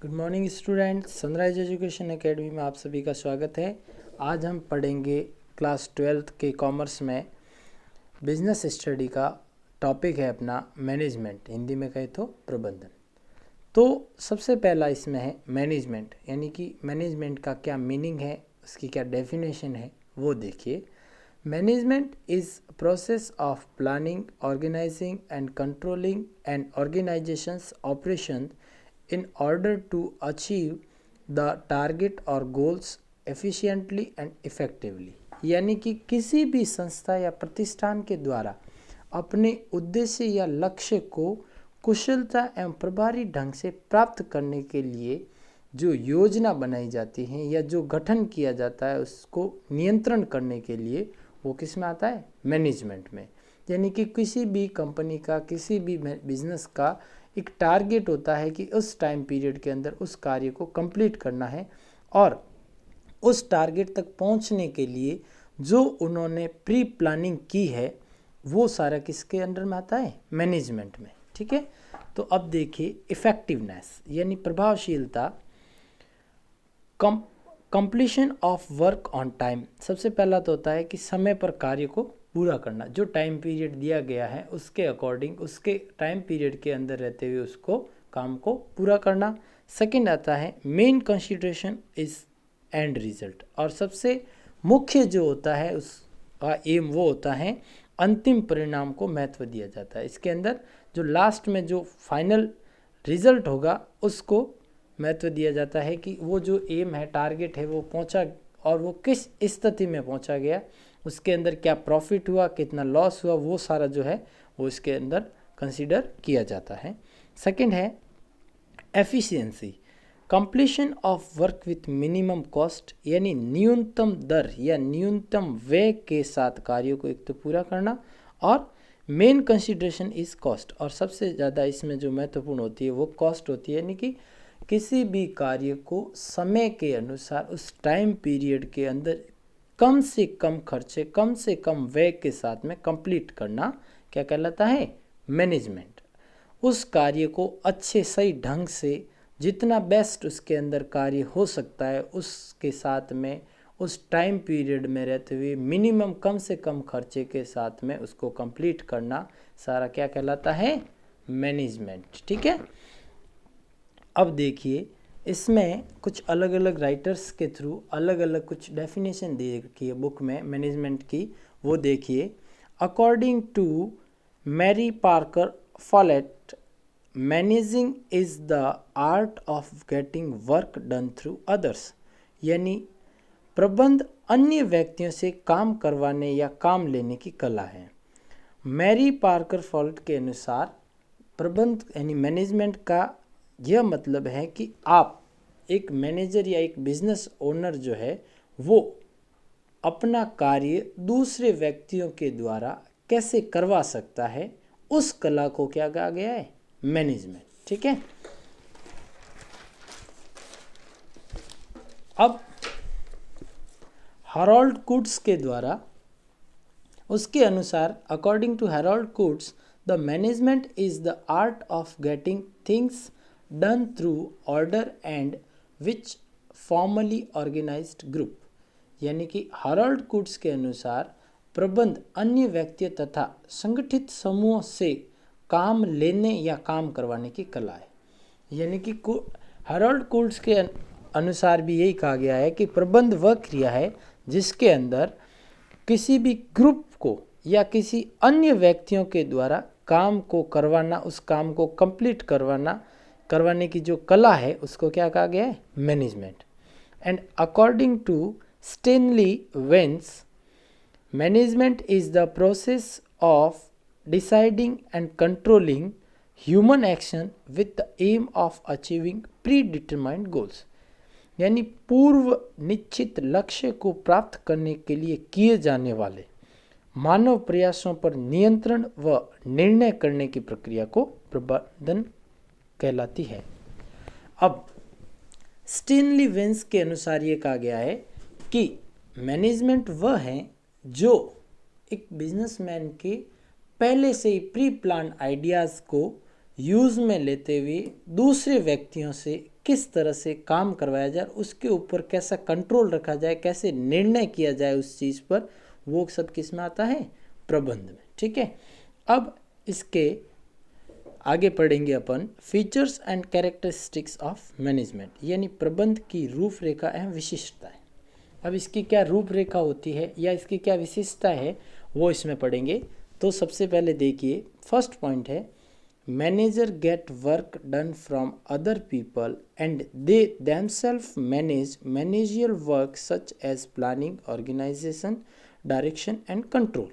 Good morning students, sunrise education academy में आप सभी का स्वागत है। आज हम पढ़ेंगे क्लास 12th के कॉमर्स में बिजनेस स्टडी का टॉपिक है अपना मैनेजमेंट, हिंदी में कहे तो प्रबंधन। तो सबसे पहला इसमें है मैनेजमेंट, यानी कि मैनेजमेंट का क्या मीनिंग है, उसकी क्या डेफिनेशन है वो देखिए। Management is process of planning, organising and controlling an organisation's operation in order to achieve the target or goals efficiently and effectively। यानी कि किसी भी संस्था या प्रतिष्ठान के द्वारा अपने उद्देश्य या लक्ष्य को कुशलता एवं प्रभावी ढंग से प्राप्त करने के लिए जो योजना बनाई जाती है या जो गठन किया जाता है उसको नियंत्रण करने के लिए वो किस में आता है? मैनेजमेंट में। यानी कि किसी भी कंपनी का, किसी भी बिजनेस का एक टारगेट होता है कि उस टाइम पीरियड के अंदर उस कार्य को कंप्लीट करना है, और उस टारगेट तक पहुंचने के लिए जो उन्होंने प्री प्लानिंग की है वो सारा किसके अंडर में आता है? मैनेजमेंट में। ठीक है, तो अब देखिए इफेक्टिवनेस यानी प्रभावशीलता, completion of work on time. सबसे पहला तो होता है कि समय पर कार्य को पूरा करना, जो टाइम पीरियड दिया गया है उसके अकॉर्डिंग, उसके टाइम पीरियड के अंदर रहते हुए उसको काम को पूरा करना। सेकंड आता है main consideration is and result, और सबसे मुख्य जो होता है उसका एम वो होता है अंतिम परिणाम को महत्व दिया जाता है। इसके अंदर जो लास्ट में जो फाइनल रिजल्ट होगा उसको महत्व दिया जाता है कि वो जो एम है, टारगेट है, वो पहुंचा और वो किस स्थिति में पहुंचा गया, उसके अंदर क्या प्रॉफिट हुआ, कितना लॉस हुआ, वो सारा जो है वो इसके अंदर कंसीडर किया जाता है। सेकंड है efficiency, completion of work with minimum cost, यानी न्यूनतम दर या न्यूनतम व्यय के साथ कार्यों को एक तो पूरा करना। और मेन कंसीडरेशन इज कॉस्ट, और सबसे ज़्यादा इसमें जो महत्वपूर्ण होती है वो कॉस्ट होती है, यानी कि किसी भी कार्य को समय के अनुसार उस टाइम पीरियड के अंदर कम से कम खर्चे, कम से कम व्यय के साथ में कंप्लीट करना क्या कहलाता है? मैनेजमेंट। उस कार्य को अच्छे सही ढंग से जितना बेस्ट उसके अंदर कार्य हो सकता है उसके साथ में उस टाइम पीरियड में रहते हुए मिनिमम कम से कम खर्चे के साथ में उसको कंप्लीट करना सारा क्या कहलाता है? मैनेजमेंट। ठीक है, अब देखिए इसमें कुछ अलग अलग राइटर्स के थ्रू अलग अलग कुछ डेफिनेशन दे रखी है बुक में मैनेजमेंट की, वो देखिए। According to Mary Parker Follett, managing is the art of getting work done through others, यानी प्रबंध अन्य व्यक्तियों से काम करवाने या काम लेने की कला है। मैरी पार्कर फॉलेट के अनुसार प्रबंध यानी मैनेजमेंट का यह मतलब है कि आप एक मैनेजर या एक बिजनेस ओनर जो है वो अपना कार्य दूसरे व्यक्तियों के द्वारा कैसे करवा सकता है, उस कला को क्या कहा गया है? मैनेजमेंट। ठीक है, अब हैरोल्ड कुड्स के द्वारा, उसके अनुसार according to Harold Koontz, the management is the art of getting things done through order and which formally organized group, यानी कि हैरोल्ड कुड्स के अनुसार प्रबंध अन्य व्यक्तियों तथा संगठित समूह से काम लेने या काम करवाने की कला है। यानी कि हैरोल्ड कुड्स के अनुसार भी यही कहा गया है कि प्रबंध वह क्रिया है जिसके अंदर किसी भी ग्रुप को या किसी अन्य व्यक्तियों के द्वारा काम को करवाना, उस काम को कंप्लीट करवाने की जो कला है उसको क्या कहा गया है? Management. And according to Stanley Vance, management is the process of deciding and controlling human action with the aim of achieving predetermined goals, यानी पूर्व निश्चित लक्ष्य को प्राप्त करने के लिए किए जाने वाले मानव प्रयासों पर नियंत्रण व निर्णय करने की प्रक्रिया को प्रबंधन कहलाती है। अब स्टेनली वेंस के अनुसार ये कहा गया है कि मैनेजमेंट वह है जो एक बिजनेसमैन के पहले से ही प्री प्लान आइडियाज़ को यूज़ में लेते हुए दूसरे व्यक्तियों से किस तरह से काम करवाया जाए, उसके ऊपर कैसा कंट्रोल रखा जाए, कैसे निर्णय किया जाए उस चीज़ पर, वो सब किस में आता है, प्रबंध में। ठीक है, अब इसके आगे पढ़ेंगे अपन features and characteristics of management, यानी प्रबंध की रूपरेखा एवं विशिष्टताएं। अब इसकी क्या रूपरेखा होती है या इसकी क्या विशिष्टता है वो इसमें पढ़ेंगे। तो सबसे पहले देखिए, फर्स्ट पॉइंट है manager get work done from other people and they themselves manage managerial work such as planning, organisation, direction and control.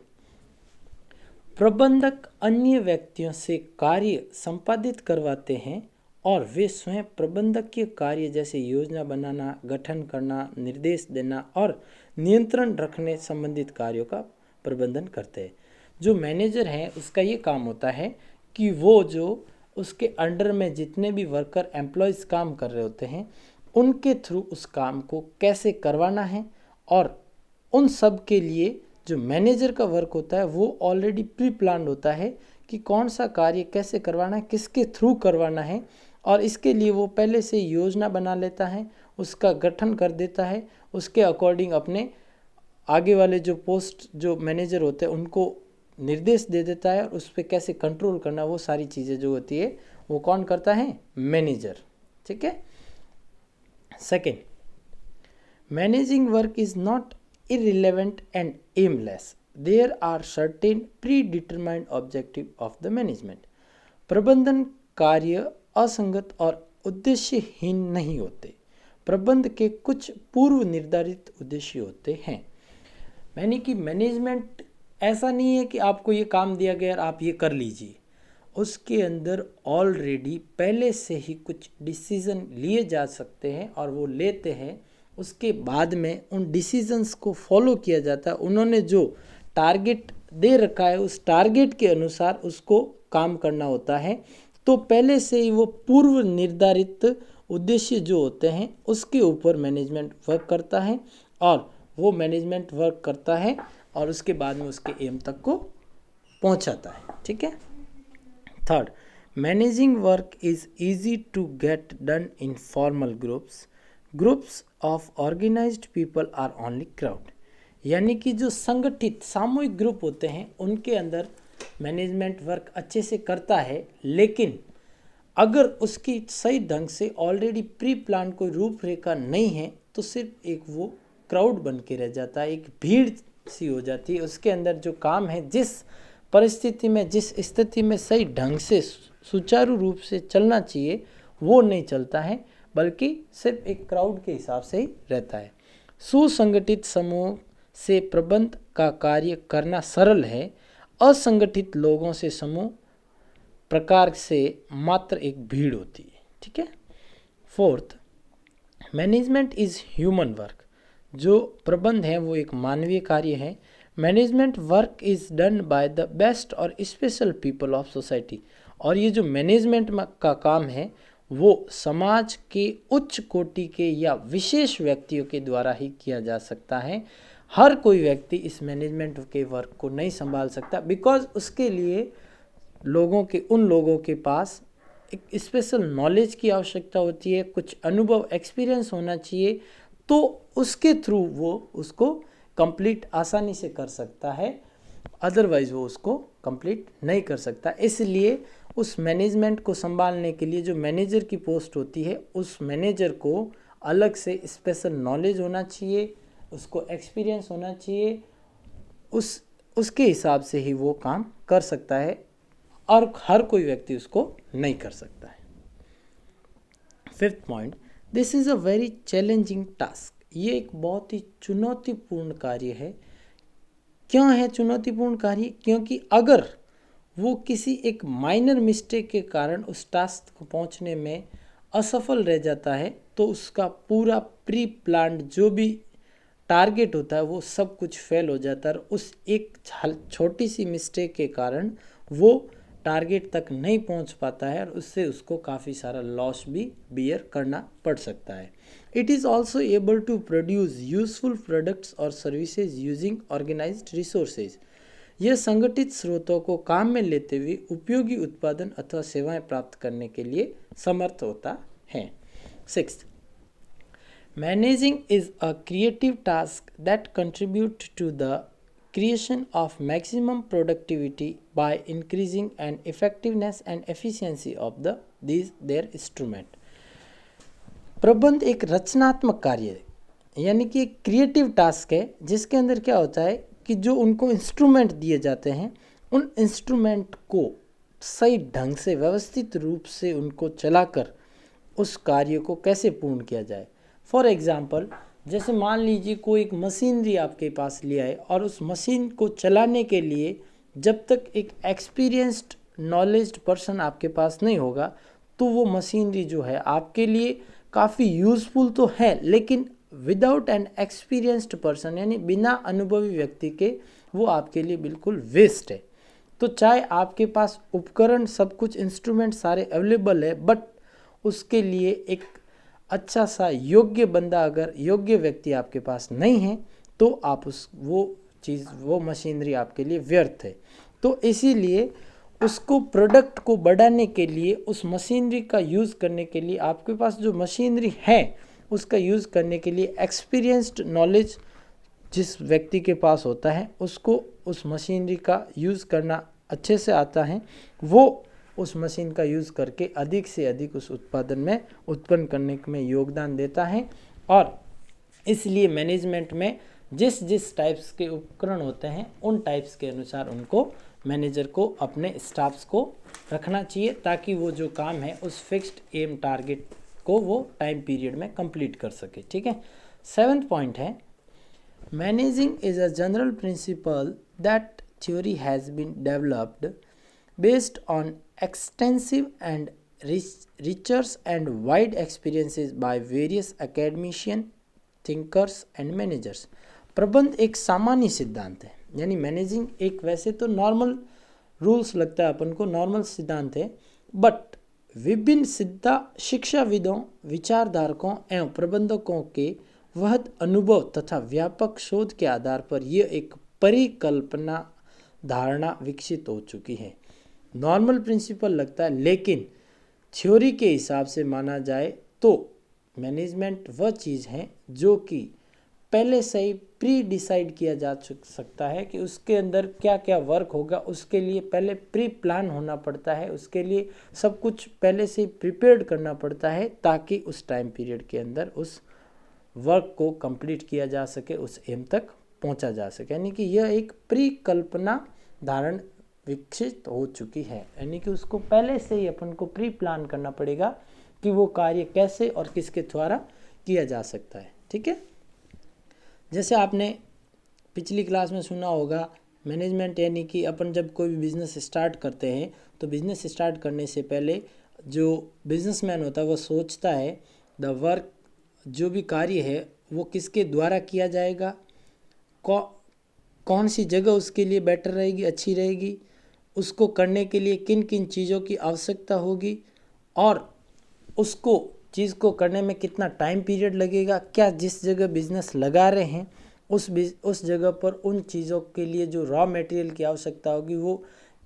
प्रबंधक अन्य व्यक्तियों से कार्य संपादित करवाते हैं और वे स्वयं प्रबंधकीय कार्य जैसे योजना बनाना, गठन करना, निर्देश देना और नियंत्रण रखने संबंधित कार्यों का प्रबंधन करते हैं। जो मैनेजर है उसका ये काम होता है कि वो जो उसके अंडर में जितने भी वर्कर एम्प्लॉयज़ काम कर रहे होते हैं उनके थ्रू उस काम को कैसे करवाना है, और उन सब के लिए जो मैनेजर का वर्क होता है वो ऑलरेडी प्री प्लान्ड होता है कि कौन सा कार्य कैसे करवाना है, किसके थ्रू करवाना है, और इसके लिए वो पहले से योजना बना लेता है, उसका गठन कर देता है, उसके अकॉर्डिंग अपने आगे वाले जो पोस्ट जो मैनेजर होते हैं उनको निर्देश दे देता है, और उस पर कैसे कंट्रोल करना वो सारी चीज़ें जो होती है वो कौन करता है, मैनेजर। ठीक है। Second, managing work is not irrelevant and aimless. There are certain predetermined objective of the management. प्रबंधन कार्य असंगत और उद्देश्यहीन नहीं होते। प्रबंध के कुछ पूर्व निर्धारित उद्देश्य होते हैं। यानी कि मैनेजमेंट ऐसा नहीं है कि आपको ये काम दिया गया और आप ये कर लीजिए, उसके अंदर ऑलरेडी पहले से ही कुछ डिसीजन लिए जा सकते हैं और वो लेते हैं, उसके बाद में उन डिसीजंस को फॉलो किया जाता है। उन्होंने जो टारगेट दे रखा है उस टारगेट के अनुसार उसको काम करना होता है। तो पहले से ही वो पूर्व निर्धारित उद्देश्य जो होते हैं उसके ऊपर मैनेजमेंट वर्क करता है, और वो मैनेजमेंट वर्क करता है और उसके बाद में उसके एम तक को पहुंचाता है। ठीक है। Third, managing work is easy to get done in formal groups of organised people are only crowd. यानी कि जो संगठित सामूहिक ग्रुप होते हैं उनके अंदर मैनेजमेंट वर्क अच्छे से करता है, लेकिन अगर उसकी सही ढंग से ऑलरेडी प्री प्लान कोई रूपरेखा नहीं है तो सिर्फ एक वो क्राउड बन के रह जाता है, एक भीड़ सी हो जाती है। उसके अंदर जो काम है जिस परिस्थिति में जिस स्थिति में सही ढंग से सुचारू रूप से चलना चाहिए वो नहीं चलता है, बल्कि सिर्फ एक क्राउड के हिसाब से ही रहता है। सुसंगठित समूह से प्रबंध का कार्य करना सरल है, असंगठित लोगों से समूह प्रकार से मात्र एक भीड़ होती है। ठीक है। Fourth, management is human work. जो प्रबंध है वो एक मानवीय कार्य है। Management work is done by the best और स्पेशल पीपल ऑफ सोसाइटी। और ये जो मैनेजमेंट का काम है वो समाज के उच्च कोटि के या विशेष व्यक्तियों के द्वारा ही किया जा सकता है। हर कोई व्यक्ति इस मैनेजमेंट के वर्क को नहीं संभाल सकता, बिकॉज उसके लिए उन लोगों के पास एक स्पेशल नॉलेज की आवश्यकता होती है, कुछ अनुभव एक्सपीरियंस होना चाहिए, तो उसके थ्रू वो उसको कंप्लीट आसानी से कर सकता है, अदरवाइज वो उसको कंप्लीट नहीं कर सकता। इसलिए उस मैनेजमेंट को संभालने के लिए जो मैनेजर की पोस्ट होती है उस मैनेजर को अलग से स्पेशल नॉलेज होना चाहिए, उसको एक्सपीरियंस होना चाहिए, उसके हिसाब से ही वो काम कर सकता है, और हर कोई व्यक्ति उसको नहीं कर सकता है। Fifth point, this is a very challenging task. ये एक बहुत ही चुनौतीपूर्ण कार्य है। क्यों है चुनौतीपूर्ण कार्य? क्योंकि अगर वो किसी एक माइनर मिस्टेक के कारण उस टास्क को पहुंचने में असफल रह जाता है तो उसका पूरा प्री प्लान्ड जो भी टारगेट होता है वो सब कुछ फेल हो जाता है, और उस एक छोटी सी मिस्टेक के कारण वो टारगेट तक नहीं पहुंच पाता है, और उससे उसको काफ़ी सारा लॉस भी बियर करना पड़ सकता है। It is also able to produce useful products और सर्विसेज यूजिंग ऑर्गेनाइज्ड रिसोर्सेज। यह संगठित स्रोतों को काम में लेते हुए उपयोगी उत्पादन अथवा सेवाएं प्राप्त करने के लिए समर्थ होता है। 6. Managing is a creative task that contributes to the creation of maximum productivity by increasing an effectiveness and efficiency of their instrument. प्रबंध एक रचनात्मक कार्य है, यानी कि एक क्रिएटिव टास्क है जिसके अंदर क्या होता है कि जो उनको इंस्ट्रूमेंट दिए जाते हैं उन इंस्ट्रूमेंट को सही ढंग से व्यवस्थित रूप से उनको चलाकर उस कार्य को कैसे पूर्ण किया जाए। फॉर एग्ज़ाम्पल, जैसे मान लीजिए कोई एक मशीनरी आपके पास ले आए और उस मशीन को चलाने के लिए जब तक एक एक्सपीरियंस्ड नॉलेज्ड पर्सन आपके पास नहीं होगा तो वो मशीनरी जो है आपके लिए काफ़ी यूज़फुल तो है, लेकिन विदाउट एन एक्सपीरियंस्ड पर्सन यानी बिना अनुभवी व्यक्ति के वो आपके लिए बिल्कुल वेस्ट है। तो चाहे आपके पास उपकरण सब कुछ इंस्ट्रूमेंट सारे अवेलेबल है, बट उसके लिए एक अच्छा सा योग्य बंदा अगर योग्य व्यक्ति आपके पास नहीं है तो आप वो मशीनरी आपके लिए व्यर्थ है। तो इसीलिए उसको प्रोडक्ट को बढ़ाने के लिए उस मशीनरी का यूज़ करने के लिए आपके पास जो मशीनरी है उसका यूज़ करने के लिए एक्सपीरियंस्ड नॉलेज जिस व्यक्ति के पास होता है उसको उस मशीनरी का यूज़ करना अच्छे से आता है, वो उस मशीन का यूज़ करके अधिक से अधिक उस उत्पादन में उत्पन्न करने में योगदान देता है। और इसलिए मैनेजमेंट में जिस जिस टाइप्स के उपकरण होते हैं उन टाइप्स के अनुसार उनको मैनेजर को अपने स्टाफ्स को रखना चाहिए ताकि वो जो काम है उस फिक्स्ड एम टारगेट को वो टाइम पीरियड में कंप्लीट कर सके। ठीक है। 7th पॉइंट है, managing is a general principle that theory has been developed based on extensive and research and wide experiences by various academicians, thinkers and managers. प्रबंध एक सामान्य सिद्धांत है, यानी मैनेजिंग एक वैसे तो नॉर्मल रूल्स लगता है अपन को, नॉर्मल सिद्धांत है, बट विभिन्न शिक्षाविदों, विचारधारकों एवं प्रबंधकों के वहद अनुभव तथा व्यापक शोध के आधार पर यह एक परिकल्पना धारणा विकसित हो चुकी है। नॉर्मल प्रिंसिपल लगता है, लेकिन थ्योरी के हिसाब से माना जाए तो मैनेजमेंट वह चीज़ है जो कि पहले से ही प्री डिसाइड किया जा सकता है कि उसके अंदर क्या क्या वर्क होगा, उसके लिए पहले प्री प्लान होना पड़ता है, उसके लिए सब कुछ पहले से ही प्रिपेयर्ड करना पड़ता है ताकि उस टाइम पीरियड के अंदर उस वर्क को कंप्लीट किया जा सके, उस एम तक पहुंचा जा सके। यानी कि यह एक प्री कल्पना धारण विकसित हो चुकी है, यानी कि उसको पहले से ही अपन को प्री प्लान करना पड़ेगा कि वो कार्य कैसे और किसके द्वारा किया जा सकता है। ठीक है। जैसे आपने पिछली क्लास में सुना होगा, मैनेजमेंट यानी कि अपन जब कोई भी बिज़नेस स्टार्ट करते हैं तो बिज़नेस स्टार्ट करने से पहले जो बिजनेसमैन होता है वो सोचता है द वर्क, जो भी कार्य है वो किसके द्वारा किया जाएगा, कौन सी जगह उसके लिए बेटर रहेगी, अच्छी रहेगी, उसको करने के लिए किन किन चीज़ों की आवश्यकता होगी और उसको चीज़ को करने में कितना टाइम पीरियड लगेगा, क्या जिस जगह बिज़नेस लगा रहे हैं उस जगह पर उन चीज़ों के लिए जो रॉ मटेरियल की आवश्यकता होगी वो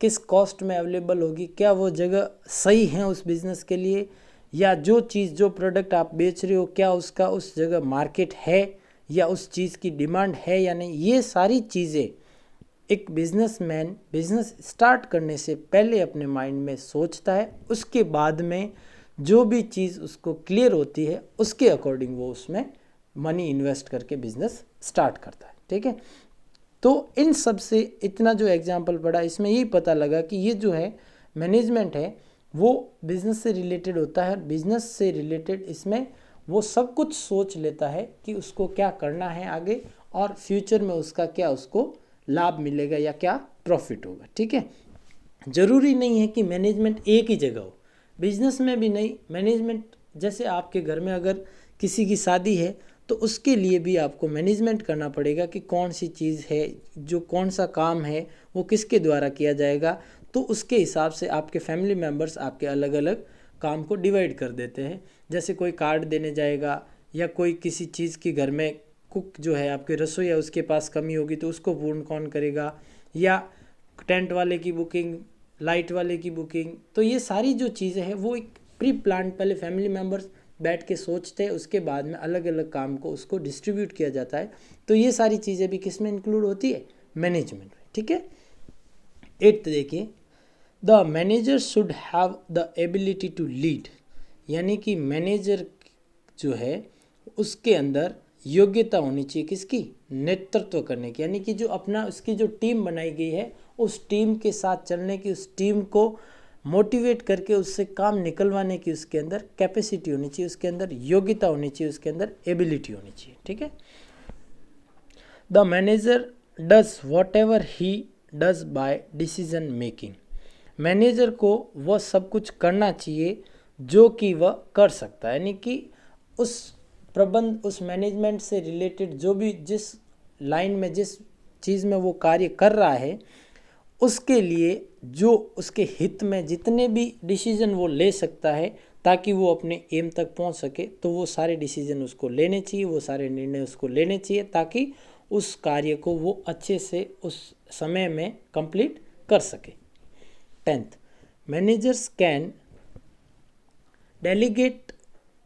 किस कॉस्ट में अवेलेबल होगी, क्या वो जगह सही है उस बिज़नेस के लिए, या जो चीज़ जो प्रोडक्ट आप बेच रहे हो क्या उसका उस जगह मार्केट है या उस चीज़ की डिमांड है या नहीं। ये सारी चीज़ें एक बिजनेसमैन बिजनेस स्टार्ट करने से पहले अपने माइंड में सोचता है, उसके बाद में जो भी चीज़ उसको क्लियर होती है उसके अकॉर्डिंग वो उसमें मनी इन्वेस्ट करके बिजनेस स्टार्ट करता है। ठीक है। तो इन सब से इतना जो एग्जांपल पढ़ा इसमें यही पता लगा कि ये जो है मैनेजमेंट है वो बिज़नेस से रिलेटेड होता है। बिज़नेस से रिलेटेड इसमें वो सब कुछ सोच लेता है कि उसको क्या करना है आगे और फ्यूचर में उसका क्या उसको लाभ मिलेगा या क्या प्रॉफिट होगा। ठीक है। ज़रूरी नहीं है कि मैनेजमेंट एक ही जगह हो, बिजनेस में भी नहीं। मैनेजमेंट जैसे आपके घर में अगर किसी की शादी है तो उसके लिए भी आपको मैनेजमेंट करना पड़ेगा कि कौन सी चीज़ है, जो कौन सा काम है वो किसके द्वारा किया जाएगा। तो उसके हिसाब से आपके फैमिली मेम्बर्स आपके अलग अलग काम को डिवाइड कर देते हैं। जैसे कोई कार्ड देने जाएगा या कोई किसी चीज़ की घर में कुक जो है आपके रसोई या उसके पास कमी होगी तो उसको पूर्ण कौन करेगा, या टेंट वाले की बुकिंग, लाइट वाले की बुकिंग। तो ये सारी जो चीज़ें हैं वो एक प्री प्लान, पहले फैमिली मेम्बर्स बैठ के सोचते हैं, उसके बाद में अलग अलग काम को उसको डिस्ट्रीब्यूट किया जाता है। तो ये सारी चीज़ें भी किस में इंक्लूड होती है? मैनेजमेंट में। ठीक है। 8th देखिए, the manager should have the ability to lead, यानी कि मैनेजर जो है उसके अंदर योग्यता होनी चाहिए किसकी? नेतृत्व करने की, यानी कि जो अपना उसकी जो टीम बनाई गई है उस टीम के साथ चलने की, उस टीम को मोटिवेट करके उससे काम निकलवाने की उसके अंदर कैपेसिटी होनी चाहिए, उसके अंदर योग्यता होनी चाहिए, उसके अंदर एबिलिटी होनी चाहिए। ठीक है। The manager does whatever he does by decision making, manager को वह सब कुछ करना चाहिए जो कि वह कर सकता है, यानी कि उस प्रबंध, उस मैनेजमेंट से रिलेटेड जो भी जिस लाइन में, जिस चीज़ में वो कार्य कर रहा है, उसके लिए जो उसके हित में जितने भी डिसीजन वो ले सकता है ताकि वो अपने एम तक पहुंच सके, तो वो सारे डिसीजन उसको लेने चाहिए, वो सारे निर्णय उसको लेने चाहिए ताकि उस कार्य को वो अच्छे से उस समय में कंप्लीट कर सके। 10th, managers can delegate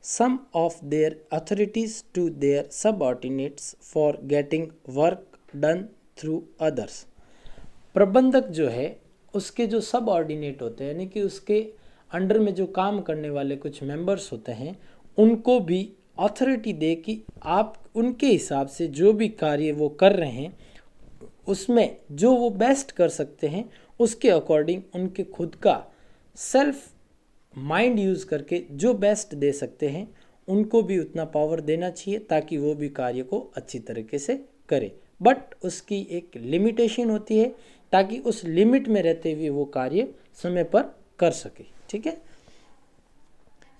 some of their authorities to their subordinates for getting work done through others, प्रबंधक जो है उसके जो सबऑर्डिनेट होते हैं, यानी कि उसके अंडर में जो काम करने वाले कुछ मेंबर्स होते हैं, उनको भी अथॉरिटी दे कि आप उनके हिसाब से जो भी कार्य वो कर रहे हैं उसमें जो वो बेस्ट कर सकते हैं उसके अकॉर्डिंग उनके खुद का सेल्फ माइंड यूज़ करके जो बेस्ट दे सकते हैं उनको भी उतना पावर देना चाहिए ताकि वो भी कार्य को अच्छी तरीके से करे। बट उसकी एक लिमिटेशन होती है ताकि उस लिमिट में रहते हुए वो कार्य समय पर कर सके। ठीक है।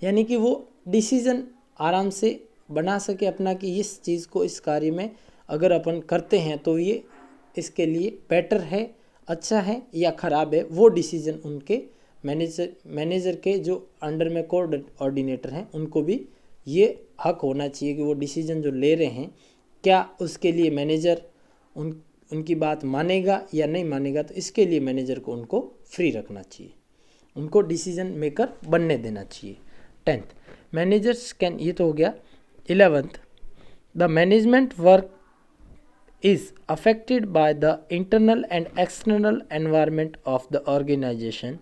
यानी कि वो डिसीजन आराम से बना सके अपना कि इस चीज़ को, इस कार्य में अगर अपन करते हैं तो ये इसके लिए बेटर है, अच्छा है या ख़राब है, वो डिसीजन उनके मैनेजर के जो अंडर में कोऑर्डिनेटर हैं उनको भी ये हक होना चाहिए कि वो डिसीजन जो ले रहे हैं क्या उसके लिए मैनेजर उनकी बात मानेगा या नहीं मानेगा। तो इसके लिए मैनेजर को उनको फ्री रखना चाहिए, उनको डिसीजन मेकर बनने देना चाहिए। 10th, मैनेजर्स कैन, ये तो हो गया। 11th, the management work is affected by the internal and external environment of the organization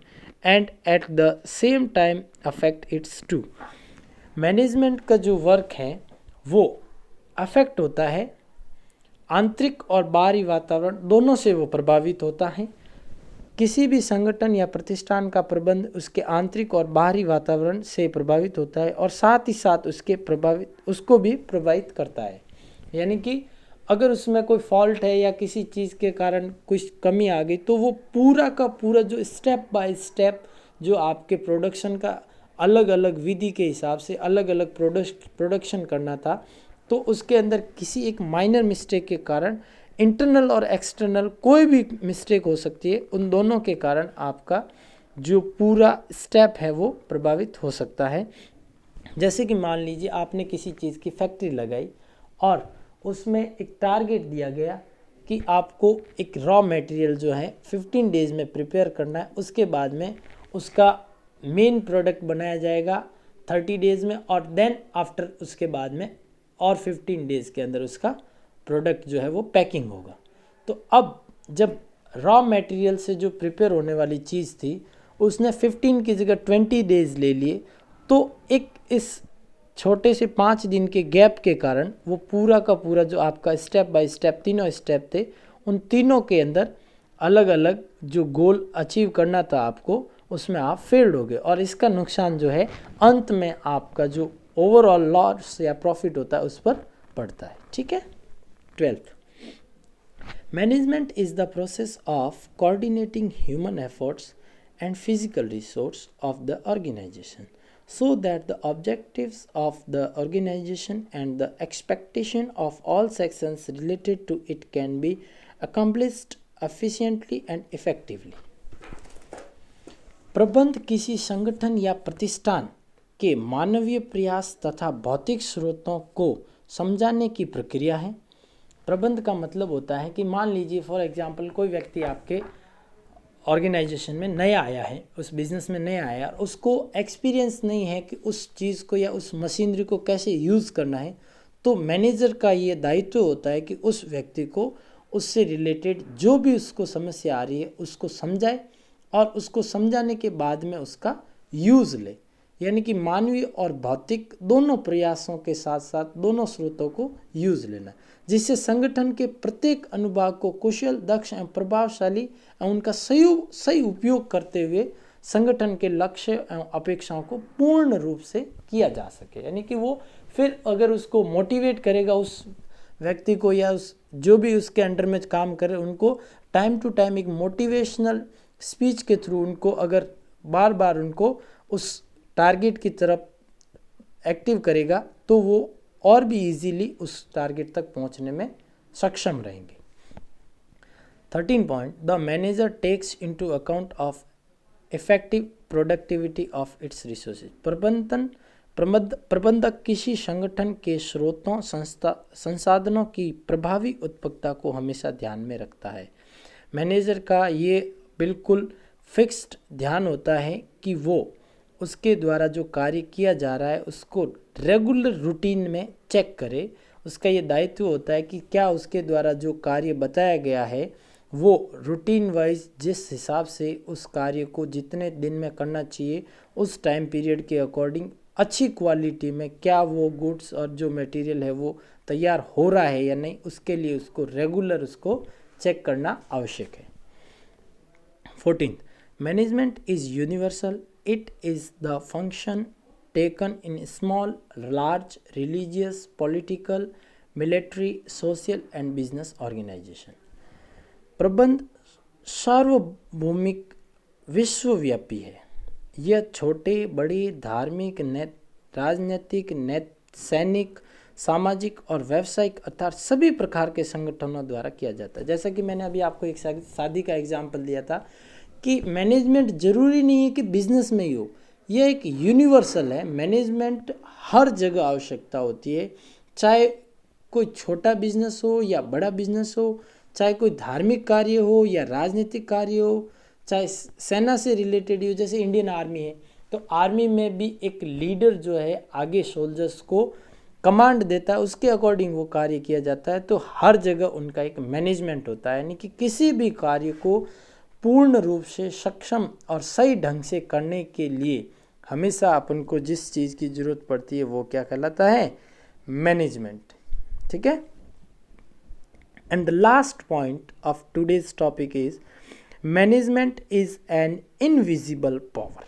and at the same time affect its too, management का जो वर्क है वो अफेक्ट होता है, आंतरिक और बाहरी वातावरण दोनों से वो प्रभावित होता है। किसी भी संगठन या प्रतिष्ठान का प्रबंध उसके आंतरिक और बाहरी वातावरण से प्रभावित होता है और साथ ही साथ उसको भी प्रभावित करता है। यानी कि अगर उसमें कोई फॉल्ट है या किसी चीज़ के कारण कुछ कमी आ गई तो वो पूरा का पूरा जो स्टेप बाय स्टेप जो आपके प्रोडक्शन का अलग अलग विधि के हिसाब से अलग अलग प्रोडक्शन करना था, तो उसके अंदर किसी एक माइनर मिस्टेक के कारण, इंटरनल और एक्सटर्नल कोई भी मिस्टेक हो सकती है, उन दोनों के कारण आपका जो पूरा स्टेप है वो प्रभावित हो सकता है। जैसे कि मान लीजिए आपने किसी चीज़ की फैक्ट्री लगाई और उसमें एक टारगेट दिया गया कि आपको एक रॉ मटेरियल जो है 15 डेज़ में प्रिपेयर करना है, उसके बाद में उसका मेन प्रोडक्ट बनाया जाएगा 30 डेज़ में और देन आफ्टर उसके बाद में और 15 डेज़ के अंदर उसका प्रोडक्ट जो है वो पैकिंग होगा। तो अब जब रॉ मटेरियल से जो प्रिपेयर होने वाली चीज़ थी उसने 15 की जगह 20 डेज़ ले लिए, तो एक इस छोटे से 5 दिन के गैप के कारण वो पूरा का पूरा जो आपका स्टेप बाय स्टेप तीनों स्टेप थे, उन तीनों के अंदर अलग अलग जो गोल अचीव करना था आपको, उसमें आप फेल्ड हो गए और इसका नुकसान जो है अंत में आपका जो ओवरऑल लॉस या प्रॉफिट होता है उस पर पड़ता है। ठीक है। 12th, management is the process of coordinating human efforts and physical resource of the organization so that the objectives of the organization and the expectation of all sections related to it can be accomplished efficiently and effectively. प्रबंध किसी संगठन या प्रतिष्ठान के मानवीय प्रयास तथा भौतिक स्रोतों को समझाने की प्रक्रिया है। प्रबंध का मतलब होता है कि मान लीजिए फॉर एग्जांपल कोई व्यक्ति आपके ऑर्गेनाइजेशन में नया आया है, उस बिज़नेस में नया आया, उसको एक्सपीरियंस नहीं है कि उस चीज़ को या उस मशीनरी को कैसे यूज़ करना है, तो मैनेजर का ये दायित्व होता है कि उस व्यक्ति को उससे रिलेटेड जो भी उसको समस्या आ रही है उसको समझाए और उसको समझाने के बाद में उसका यूज़ ले। यानी कि मानवीय और भौतिक दोनों प्रयासों के साथ साथ दोनों स्रोतों को यूज़ लेना, जिससे संगठन के प्रत्येक अनुभाग को कुशल, दक्ष एवं प्रभावशाली एवं उनका सही उपयोग करते हुए संगठन के लक्ष्य एवं अपेक्षाओं को पूर्ण रूप से किया जा सके। यानी कि वो फिर अगर उसको मोटिवेट करेगा उस व्यक्ति को या उस जो भी उसके अंडर में काम करे, उनको टाइम टू टाइम एक मोटिवेशनल स्पीच के थ्रू उनको अगर बार बार उनको उस टारगेट की तरफ एक्टिव करेगा तो वो और भी इजीली उस टारगेट तक पहुंचने में सक्षम रहेंगे। 13 point, the manager takes into account of effective productivity of its resources. प्रबंधक किसी संगठन के स्रोतों संसाधनों की प्रभावी उत्पादकता को हमेशा ध्यान में रखता है। मैनेजर का ये बिल्कुल फिक्स्ड ध्यान होता है कि वो उसके द्वारा जो कार्य किया जा रहा है उसको रेगुलर रूटीन में चेक करे। उसका ये दायित्व होता है कि क्या उसके द्वारा जो कार्य बताया गया है वो रूटीन वाइज जिस हिसाब से उस कार्य को जितने दिन में करना चाहिए उस टाइम पीरियड के अकॉर्डिंग अच्छी क्वालिटी में क्या वो गुड्स और जो मटेरियल है वो तैयार हो रहा है या नहीं, उसके लिए उसको रेगुलर उसको चेक करना आवश्यक है। 14, management is universal, it is the function taken in small, large, religious, political, military, social and business organisation. प्रबंध सार्वभौमिक विश्वव्यापी है। यह छोटे बड़े धार्मिक, राजनीतिक, सैनिक, सामाजिक और व्यावसायिक अर्थात सभी प्रकार के संगठनों द्वारा किया जाता है। जैसा कि मैंने अभी आपको एक शादी का एग्जाम्पल दिया था कि मैनेजमेंट जरूरी नहीं है कि बिजनेस में ही हो, यह एक यूनिवर्सल है। मैनेजमेंट हर जगह आवश्यकता होती है, चाहे कोई छोटा बिजनेस हो या बड़ा बिजनेस हो, चाहे कोई धार्मिक कार्य हो या राजनीतिक कार्य हो, चाहे सेना से रिलेटेड हो। जैसे इंडियन आर्मी है तो आर्मी में भी एक लीडर जो है आगे सोल्जर्स को कमांड देता है, उसके अकॉर्डिंग वो कार्य किया जाता है। तो हर जगह उनका एक मैनेजमेंट होता है, यानी कि किसी भी कार्य को पूर्ण रूप से सक्षम और सही ढंग से करने के लिए हमेशा अपन को जिस चीज़ की ज़रूरत पड़ती है वो क्या कहलाता है, मैनेजमेंट। ठीक है। And the last point of today's topic is management is an invisible power.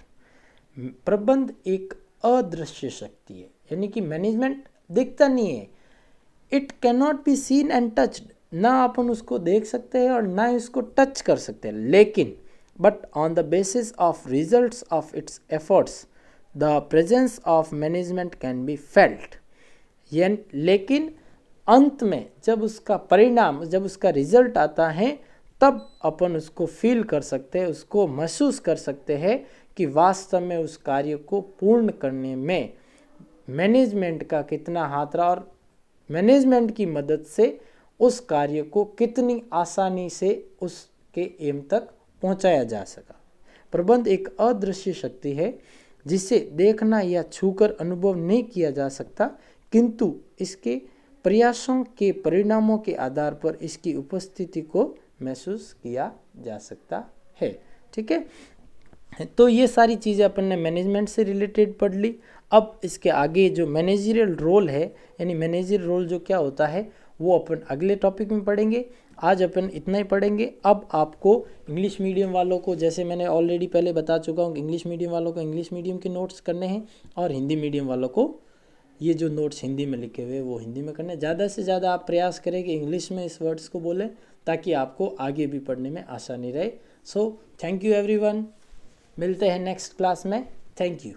प्रबंध एक अदृश्य शक्ति है, यानी कि मैनेजमेंट दिखता नहीं है, it can not be seen and touched, ना अपन उसको देख सकते हैं और ना इसको टच कर सकते हैं, लेकिन but on the basis of results of its efforts the presence of management can be felt. लेकिन अंत में जब उसका परिणाम, जब उसका रिजल्ट आता है तब अपन उसको फील कर सकते हैं, उसको महसूस कर सकते हैं कि वास्तव में उस कार्य को पूर्ण करने में मैनेजमेंट का कितना हाथ रहा और मैनेजमेंट की मदद से उस कार्य को कितनी आसानी से उसके एम तक पहुंचाया जा सका। प्रबंध एक अदृश्य शक्ति है जिसे देखना या छूकर अनुभव नहीं किया जा सकता, किंतु इसके प्रयासों के परिणामों के आधार पर इसकी उपस्थिति को महसूस किया जा सकता है। ठीक है, तो ये सारी चीज़ें अपन ने मैनेजमेंट से रिलेटेड पढ़ ली। अब इसके आगे जो मैनेजरियल रोल है, यानी मैनेजर रोल जो क्या होता है वो अपन अगले टॉपिक में पढ़ेंगे। आज अपन इतना ही पढ़ेंगे। अब आपको इंग्लिश मीडियम वालों को, जैसे मैंने ऑलरेडी पहले बता चुका हूँ, इंग्लिश मीडियम वालों को इंग्लिश मीडियम के नोट्स करने हैं और हिंदी मीडियम वालों को ये जो नोट्स हिंदी में लिखे हुए वो हिंदी में करने। ज़्यादा से ज़्यादा आप प्रयास करें कि इंग्लिश में इस वर्ड्स को बोलें ताकि आपको आगे भी पढ़ने में आसानी रहे। सो थैंक यू एवरीवन, मिलते हैं नेक्स्ट क्लास में। Thank you.